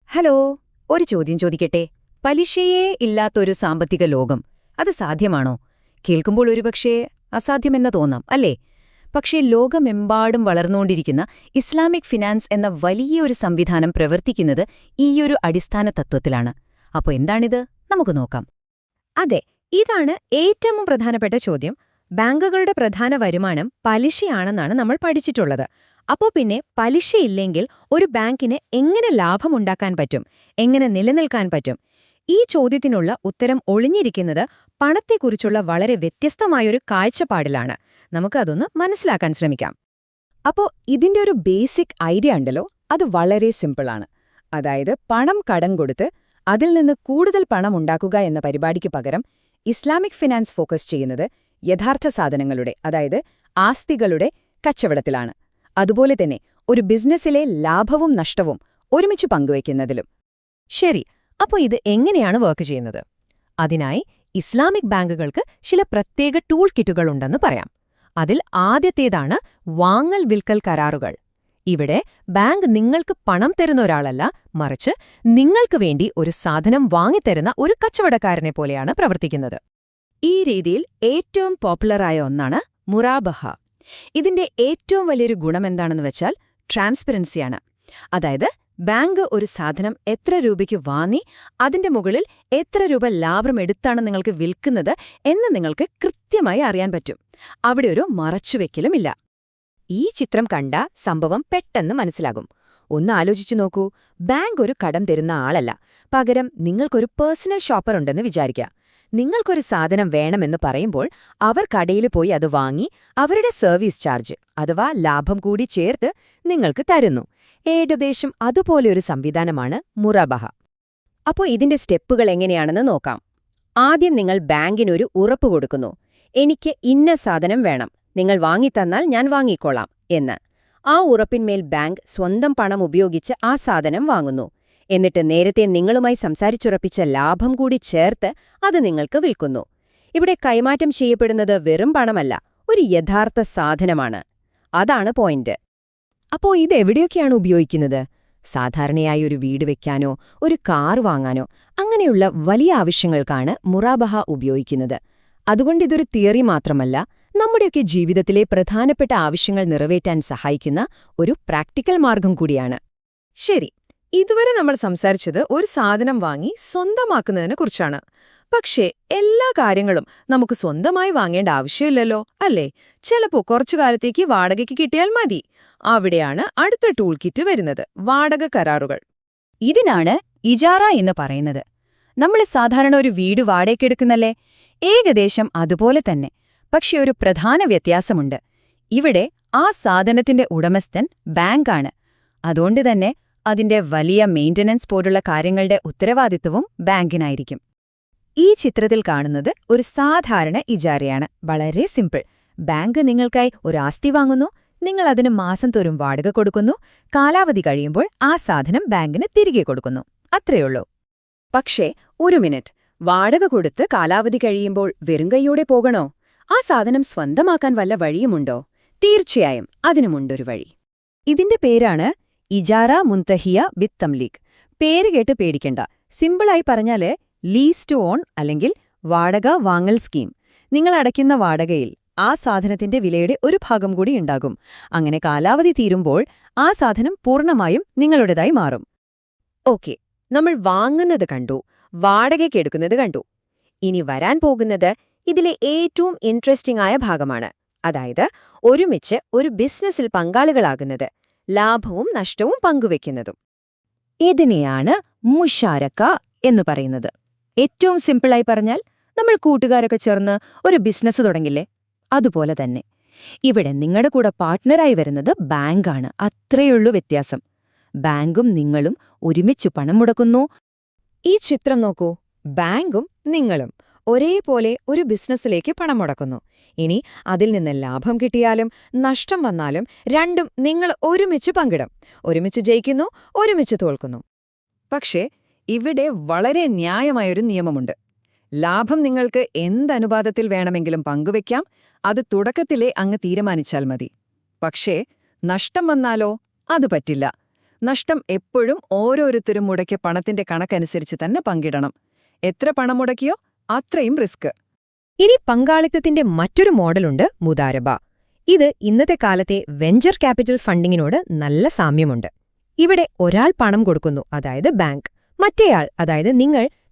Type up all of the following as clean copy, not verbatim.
Hello, ഒരു ചോദ്യം ചോദിക്കട്ടെ. പലിശയേ ഇല്ലാത്തൊരു സാമ്പത്തിക ലോകം അത് സാധ്യമാണോ? കേൾക്കുമ്പോൾ ഒരുപക്ഷേ അസാധ്യമെന്ന് തോന്നാം, അല്ലേ? പക്ഷേ ലോകമെമ്പാടും വളർന്നുകൊണ്ടിരിക്കുന്ന ഇസ്ലാമിക് ഫിനാൻസ് എന്ന വലിയൊരു സംവിധാനം പ്രവർത്തിക്കുന്നത് ഈയൊരു അടിസ്ഥാന തത്വത്തിലാണ്. അപ്പോൾ എന്താണിത്? നമുക്ക് നോക്കാം. അതെ, ഇതാണ് ഏറ്റവും പ്രധാനപ്പെട്ട ചോദ്യം. ബാങ്കുകളുടെ പ്രധാന വരുമാനം പലിശയാണെന്നാണ് നമ്മൾ പഠിച്ചിട്ടുള്ളത്. അപ്പോ പിന്നെ പലിശയില്ലെങ്കിൽ ഒരു ബാങ്കിന് എങ്ങനെ ലാഭമുണ്ടാക്കാൻ പറ്റും, എങ്ങനെ നിലനിൽക്കാൻ പറ്റും? ഈ ചോദ്യത്തിനുള്ള ഉത്തരം ഒളിഞ്ഞിരിക്കുന്നത് പണത്തെക്കുറിച്ചുള്ള വളരെ വ്യത്യസ്തമായൊരു കാഴ്ചപ്പാടിലാണ്. നമുക്കതൊന്ന് മനസ്സിലാക്കാൻ ശ്രമിക്കാം. അപ്പോൾ ഇതിന്റെ ഒരു ബേസിക് ഐഡിയ ഉണ്ടല്ലോ, അത് വളരെ സിമ്പിളാണ്. അതായത് പണം കടം കൊടുത്ത് അതിൽ നിന്ന് കൂടുതൽ പണം ഉണ്ടാക്കുക എന്ന പരിപാടിക്ക് പകരം ഇസ്ലാമിക് ഫിനാൻസ് ഫോക്കസ് ചെയ്യുന്നത് യഥാർത്ഥ സാധനങ്ങളുടെ, അതായത് ആസ്തികളുടെ കച്ചവടത്തിലാണ്. അതുപോലെ തന്നെ ഒരു ബിസിനസ്സിലെ ലാഭവും നഷ്ടവും ഒരുമിച്ച് പങ്കുവയ്ക്കുന്നതിലും. ശരി, അപ്പോൾ ഇത് എങ്ങനെയാണ് വർക്ക് ചെയ്യുന്നത്? അതിനായി ഇസ്ലാമിക് ബാങ്കുകൾക്ക് ചില പ്രത്യേക ടൂൾ കിറ്റുകളുണ്ടെന്ന് പറയാം. അതിൽ ആദ്യത്തേതാണ് വാങ്ങൽ വിൽക്കൽ കരാറുകൾ. ഇവിടെ ബാങ്ക് നിങ്ങൾക്ക് പണം തരുന്ന ഒരാളല്ല, മറിച്ച് നിങ്ങൾക്ക് വേണ്ടി ഒരു സാധനം വാങ്ങിത്തരുന്ന ഒരു കച്ചവടക്കാരനെ പോലെയാണ് പ്രവർത്തിക്കുന്നത്. ഈ രീതിയിൽ ഏറ്റവും പോപ്പുലറായ ഒന്നാണ് മുറാബഹ. ഇതിന്റെ ഏറ്റവും വലിയൊരു ഗുണമെന്താണെന്ന് വെച്ചാൽ ട്രാൻസ്പെറൻസിയാണ്. അതായത് ബാങ്ക് ഒരു സാധനം എത്ര രൂപയ്ക്ക് വാങ്ങി അതിന്റെ മുകളിൽ എത്ര രൂപ ലാഭമെടുത്താണ് നിങ്ങൾക്ക് വിൽക്കുന്നത് എന്ന് നിങ്ങൾക്ക് കൃത്യമായി അറിയാൻ പറ്റും. അവിടെ ഒരു മറച്ചുവെക്കലുമില്ല. ഈ ചിത്രം കണ്ട സംഭവം പെട്ടെന്ന് മനസ്സിലാകും. ഒന്ന് ആലോചിച്ചു നോക്കൂ. ബാങ്ക് ഒരു കടം തരുന്ന ആളല്ല, പകരം നിങ്ങൾക്കൊരു പേഴ്സണൽ ഷോപ്പർ ഉണ്ടെന്ന് വിചാരിക്കുക. നിങ്ങൾക്കൊരു സാധനം വേണമെന്ന് പറയുമ്പോൾ അവർ കടയിൽ പോയി അത് വാങ്ങി അവരുടെ സർവീസ് ചാർജ് അഥവാ ലാഭം കൂടി ചേർത്ത് നിങ്ങൾക്ക് തരുന്നു. ഏകദേശം അതുപോലെയൊരു സംവിധാനമാണ് മുറാബഹ. അപ്പോൾ ഇതിന്റെ സ്റ്റെപ്പുകൾ എങ്ങനെയാണെന്ന് നോക്കാം. ആദ്യം നിങ്ങൾ ബാങ്കിനൊരു ഉറപ്പ് കൊടുക്കുന്നു. എനിക്ക് ഇന്ന സാധനം വേണം, നിങ്ങൾ വാങ്ങിത്തന്നാൽ ഞാൻ വാങ്ങിക്കോളാം എന്ന്. ആ ഉറപ്പിന്മേൽ ബാങ്ക് സ്വന്തം പണം ഉപയോഗിച്ച് ആ സാധനം വാങ്ങുന്നു. എന്നിട്ട് നേരത്തെ നിങ്ങളുമായി സംസാരിച്ചുറപ്പിച്ച ലാഭം കൂടി ചേർത്ത് അത് നിങ്ങൾക്ക് വിൽക്കുന്നു. ഇവിടെ കൈമാറ്റം ചെയ്യപ്പെടുന്നത് വെറും പണമല്ല, ഒരു യഥാർത്ഥ സാധനമാണ്. അതാണ് പോയിന്റ്. അപ്പോൾ ഇതെവിടെയൊക്കെയാണ് ഉപയോഗിക്കുന്നത്? സാധാരണയായി ഒരു വീട് വെക്കാനോ ഒരു കാർ വാങ്ങാനോ അങ്ങനെയുള്ള വലിയ ആവശ്യങ്ങൾക്കാണ് മുറാബഹ ഉപയോഗിക്കുന്നത്. അതുകൊണ്ടിതൊരു തിയറി മാത്രമല്ല, നമ്മുടെയൊക്കെ ജീവിതത്തിലെ പ്രധാനപ്പെട്ട ആവശ്യങ്ങൾ നിറവേറ്റാൻ സഹായിക്കുന്ന ഒരു പ്രാക്ടിക്കൽ മാർഗം കൂടിയാണ്. ശരി, ഇതുവരെ നമ്മൾ സംസാരിച്ചത് ഒരു സാധനം വാങ്ങി സ്വന്തമാക്കുന്നതിനെക്കുറിച്ചാണ്. പക്ഷേ എല്ലാ കാര്യങ്ങളും നമുക്ക് സ്വന്തമായി വാങ്ങേണ്ട ആവശ്യമില്ലല്ലോ, അല്ലേ? ചിലപ്പോൾ കുറച്ചു കാലത്തേക്ക് വാടകയ്ക്ക് കിട്ടിയാൽ മതി. അവിടെയാണ് അടുത്ത ടൂൾ കിറ്റ് വരുന്നത്, വാടക കരാറുകൾ. ഇതിനാണ് ഇജാറ എന്ന് പറയുന്നത്. നമ്മൾ സാധാരണ ഒരു വീട് വാടകയ്ക്കെടുക്കുന്നല്ലേ? ഏകദേശം അതുപോലെ തന്നെ. പക്ഷെ ഒരു പ്രധാന വ്യത്യാസമുണ്ട്. ഇവിടെ ആ സാധനത്തിന്റെ ഉടമസ്ഥൻ ബാങ്കാണ്. അതുകൊണ്ട് തന്നെ അതിന്റെ വലിയ മെയിന്റനൻസ് പോലുള്ള കാര്യങ്ങളുടെ ഉത്തരവാദിത്വവും ബാങ്കിനായിരിക്കും. ഈ ചിത്രത്തിൽ കാണുന്നത് ഒരു സാധാരണ ഇജാറയാണ്. വളരെ സിമ്പിൾ. ബാങ്ക് നിങ്ങൾക്കായി ഒരു ആസ്തി വാങ്ങുന്നു, നിങ്ങൾ അതിന് മാസം തോറും വാടക കൊടുക്കുന്നു, കാലാവധി കഴിയുമ്പോൾ ആ സാധനം ബാങ്കിന് തിരികെ കൊടുക്കുന്നു. അത്രയുള്ളൂ. പക്ഷേ ഒരു മിനിറ്റ്, വാടക കൊടുത്ത് കാലാവധി കഴിയുമ്പോൾ വെറും കൈയോടെ പോകണോ? ആ സാധനം സ്വന്തമാക്കാൻ വല്ല വഴിയുമുണ്ടോ? തീർച്ചയായും അതിനുമുണ്ടൊരു വഴി. ഇതിന്റെ പേരാണ് ഇജാറ മുൻതഹിയ ബിത് തംലീക്. പേര് കേട്ട് പേടിക്കണ്ട. സിമ്പിളായി പറഞ്ഞാല് ലീസ് ടു ഓൺ അല്ലെങ്കിൽ വാടക വാങ്ങൽ സ്കീം. നിങ്ങൾ അടയ്ക്കുന്ന വാടകയിൽ ആ സാധനത്തിന്റെ വിലയുടെ ഒരു ഭാഗം കൂടി ഉണ്ടാകും. അങ്ങനെ കാലാവധി തീരുമ്പോൾ ആ സാധനം പൂർണ്ണമായും നിങ്ങളുടേതായി മാറും. ഓക്കെ, നമ്മൾ വാങ്ങുന്നത് കണ്ടു, വാടകയ്ക്കെടുക്കുന്നത് കണ്ടു. ഇനി വരാൻ പോകുന്നത് ഇതിലെ ഏറ്റവും ഇൻട്രസ്റ്റിംഗ് ആയ ഭാഗമാണ്. അതായത് ഒരുമിച്ച് ഒരു ബിസിനസ്സിൽ പങ്കാളികളാകുന്നത്, ലാഭവും നഷ്ടവും പങ്കുവെക്കുന്നതും. ഇതിനെയാണ് മുഷാരക്ക എന്ന് പറയുന്നത്. ഏറ്റവും സിമ്പിളായി പറഞ്ഞാൽ നമ്മൾ കൂട്ടുകാരൊക്കെ ചേർന്ന് ഒരു ബിസിനസ് തുടങ്ങില്ലേ, അതുപോലെ തന്നെ. ഇവിടെ നിങ്ങളുടെ കൂടെ പാർട്ട്ണറായി വരുന്നത് ബാങ്കാണ്. അത്രയുള്ളൂ വ്യത്യാസം. ബാങ്കും നിങ്ങളും ഒരുമിച്ചു പണം മുടക്കുന്നു. ഈ ചിത്രം നോക്കൂ. ബാങ്കും നിങ്ങളും ഒരേപോലെ ഒരു ബിസിനസ്സിലേക്ക് പണം മുടക്കുന്നു. ഇനി അതിൽ നിന്ന് ലാഭം കിട്ടിയാലും നഷ്ടം വന്നാലും രണ്ടും നിങ്ങൾ ഒരുമിച്ച് പങ്കിടും. ഒരുമിച്ച് ജയിക്കുന്നു, ഒരുമിച്ച് തോൽക്കുന്നു. പക്ഷേ ഇവിടെ വളരെ ന്യായമായൊരു നിയമമുണ്ട്. ലാഭം നിങ്ങൾക്ക് എന്തനുപാതത്തിൽ വേണമെങ്കിലും പങ്കുവെക്കാം. അത് തുടക്കത്തിലേ അങ്ങ് തീരുമാനിച്ചാൽ മതി. പക്ഷേ നഷ്ടം വന്നാലോ? അത് പറ്റില്ല. നഷ്ടം എപ്പോഴും ഓരോരുത്തരും മുടക്കിയ പണത്തിന്റെ കണക്കനുസരിച്ച് തന്നെ പങ്കിടണം. എത്ര പണം മുടക്കിയോ അത്രയും റിസ്ക്. ഇനി പങ്കാളിത്തത്തിന്റെ മറ്റൊരു മോഡലുണ്ട്, മുദാരബ. ഇത് ഇന്നത്തെ കാലത്തെ വെഞ്ചർ ക്യാപിറ്റൽ ഫണ്ടിങ്ങിനോട് നല്ല സാമ്യമുണ്ട്. ഇവിടെ ഒരാൾ പണം കൊടുക്കുന്നു, അതായത് ബാങ്ക്. മറ്റേയാൾ, അതായത്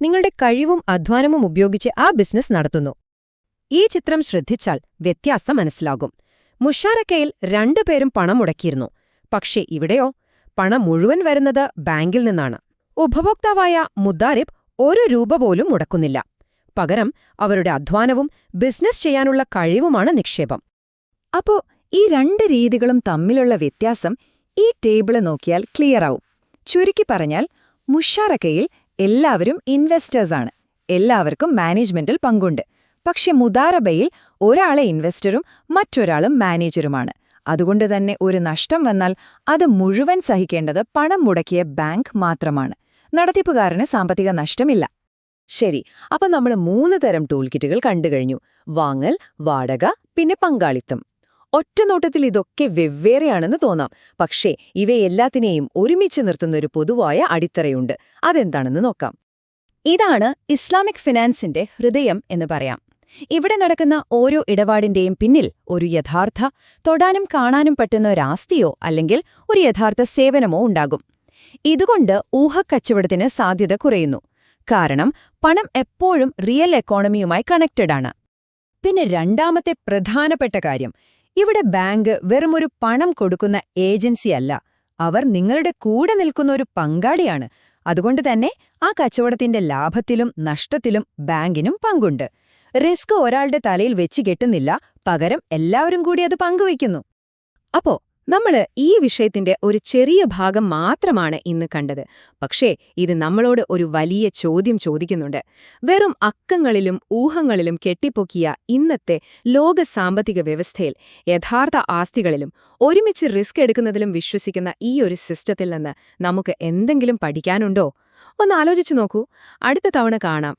നിങ്ങളുടെ കഴിവും അധ്വാനവും ഉപയോഗിച്ച് ആ ബിസിനസ് നടത്തുന്നു. ഈ ചിത്രം ശ്രദ്ധിച്ചാൽ വ്യത്യാസം മനസ്സിലാകും. മുഷാറക്കയിൽ രണ്ടുപേരും പണം മുടക്കിയിരുന്നു. പക്ഷേ ഇവിടെയോ പണം മുഴുവൻ വരുന്നത് ബാങ്കിൽ നിന്നാണ്. ഉപഭോക്താവായ മുദ്ദാരിബ് ഒരു രൂപ പോലും മുടക്കുന്നില്ല. പകരം അവരുടെ അധ്വാനവും ബിസിനസ് ചെയ്യാനുള്ള കഴിവുമാണ് നിക്ഷേപം. അപ്പോ ഈ രണ്ട് രീതികളും തമ്മിലുള്ള വ്യത്യാസം ഈ ടേബിള് നോക്കിയാൽ ക്ലിയറാവും. ചുരുക്കി പറഞ്ഞാൽ മുഷാറക്കയിൽ എല്ലാവരും ഇൻവെസ്റ്റേഴ്സാണ്, എല്ലാവർക്കും മാനേജ്മെന്റിൽ പങ്കുണ്ട്. പക്ഷെ മുദാരബയിൽ ഒരാളെ ഇൻവെസ്റ്ററും മറ്റൊരാളും മാനേജറുമാണ്. അതുകൊണ്ട് തന്നെ ഒരു നഷ്ടം വന്നാൽ അത് മുഴുവൻ സഹിക്കേണ്ടത് പണം മുടക്കിയ ബാങ്ക് മാത്രമാണ്. നടത്തിപ്പുകാരന് സാമ്പത്തിക നഷ്ടമില്ല. ശരി, അപ്പൊ നമ്മൾ 3 തരം ടൂൾ കിറ്റുകൾ കണ്ടുകഴിഞ്ഞു: വാങ്ങൽ, വാടക, പിന്നെ പങ്കാളിത്തം. ഒറ്റനോട്ടത്തിൽ ഇതൊക്കെ വെവ്വേറെയാണെന്ന് തോന്നാം. പക്ഷേ ഇവയെല്ലാത്തിനെയും ഒരുമിച്ച് നിർത്തുന്നൊരു പൊതുവായ അടിത്തറയുണ്ട്. അതെന്താണെന്ന് നോക്കാം. ഇതാണ് ഇസ്ലാമിക് ഫിനാൻസിന്റെ ഹൃദയം എന്ന് പറയാം. ഇവിടെ നടക്കുന്ന ഓരോ ഇടപാടിന്റെയും പിന്നിൽ ഒരു യഥാർത്ഥ, തൊടാനും കാണാനും പറ്റുന്ന ഒരാസ്തിയോ അല്ലെങ്കിൽ ഒരു യഥാർത്ഥ സേവനമോ ഉണ്ടാകും. ഇതുകൊണ്ട് ഊഹക്കച്ചവടത്തിന് സാധ്യത കുറയുന്നു. കാരണം പണം എപ്പോഴും റിയൽ എക്കോണമിയുമായി കണക്റ്റഡാണ്. പിന്നെ രണ്ടാമത്തെ പ്രധാനപ്പെട്ട കാര്യം, ഇവിടെ ബാങ്ക് വെറുമൊരു പണം കൊടുക്കുന്ന ഏജൻസിയല്ല, അവർ നിങ്ങളുടെ കൂടെ നിൽക്കുന്ന ഒരു പങ്കാളിയാണ്. അതുകൊണ്ട് തന്നെ ആ കച്ചവടത്തിന്റെ ലാഭത്തിലും നഷ്ടത്തിലും ബാങ്കിനും പങ്കുണ്ട്. റിസ്ക് ഒരാളുടെ തലയിൽ വെച്ച് കെട്ടുന്നില്ല, പകരം എല്ലാവരും കൂടി അത് പങ്കുവയ്ക്കുന്നു. അപ്പോ നമ്മള് ഈ വിഷയത്തിന്റെ ഒരു ചെറിയ ഭാഗം മാത്രമാണ് ഇന്ന് കണ്ടത്. പക്ഷേ ഇത് നമ്മളോട് ഒരു വലിയ ചോദ്യം ചോദിക്കുന്നുണ്ട്. വെറും അക്കങ്ങളിലും ഊഹങ്ങളിലും കെട്ടിപ്പൊക്കിയ ഇന്നത്തെ ലോക സാമ്പത്തിക വ്യവസ്ഥയിൽ യഥാർത്ഥ ആസ്തികളിലും ഒരുമിച്ച് റിസ്ക് എടുക്കുന്നതിലും വിശ്വസിക്കുന്ന ഈ ഒരു സിസ്റ്റത്തിൽ നിന്ന് നമുക്ക് എന്തെങ്കിലും പഠിക്കാനുണ്ടോ? ഒന്ന് ആലോചിച്ചു നോക്കൂ. അടുത്ത തവണ കാണാം.